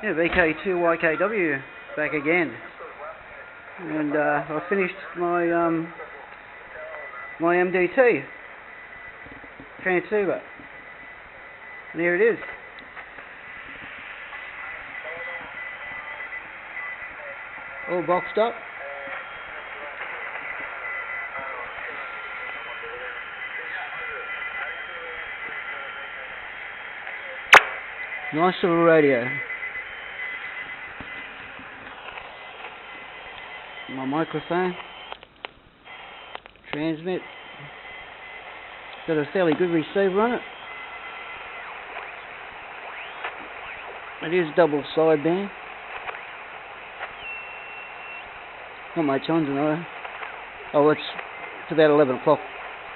Yeah, VK2YKW back again, and I finished my my MDT transceiver, and here it is. All boxed up. Nice little radio. My microphone. Transmit. Got a fairly good receiver on it. It is double sideband. Not much on tonight. Oh, it's about 11 o'clock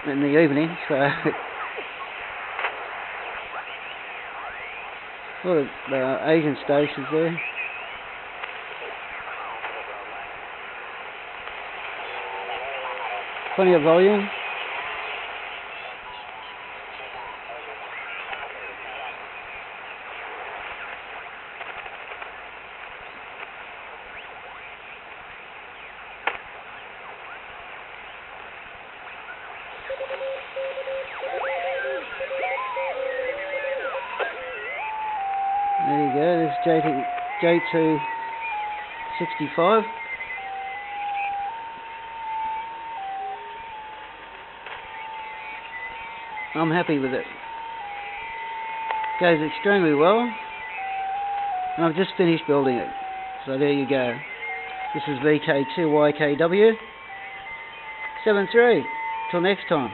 in the evening, so a lot of Asian stations there. Plenty of volume. There you go, there's J265. I'm happy with it. Goes extremely well. And I've just finished building it. So there you go. This is VK2YKW 73. Till next time.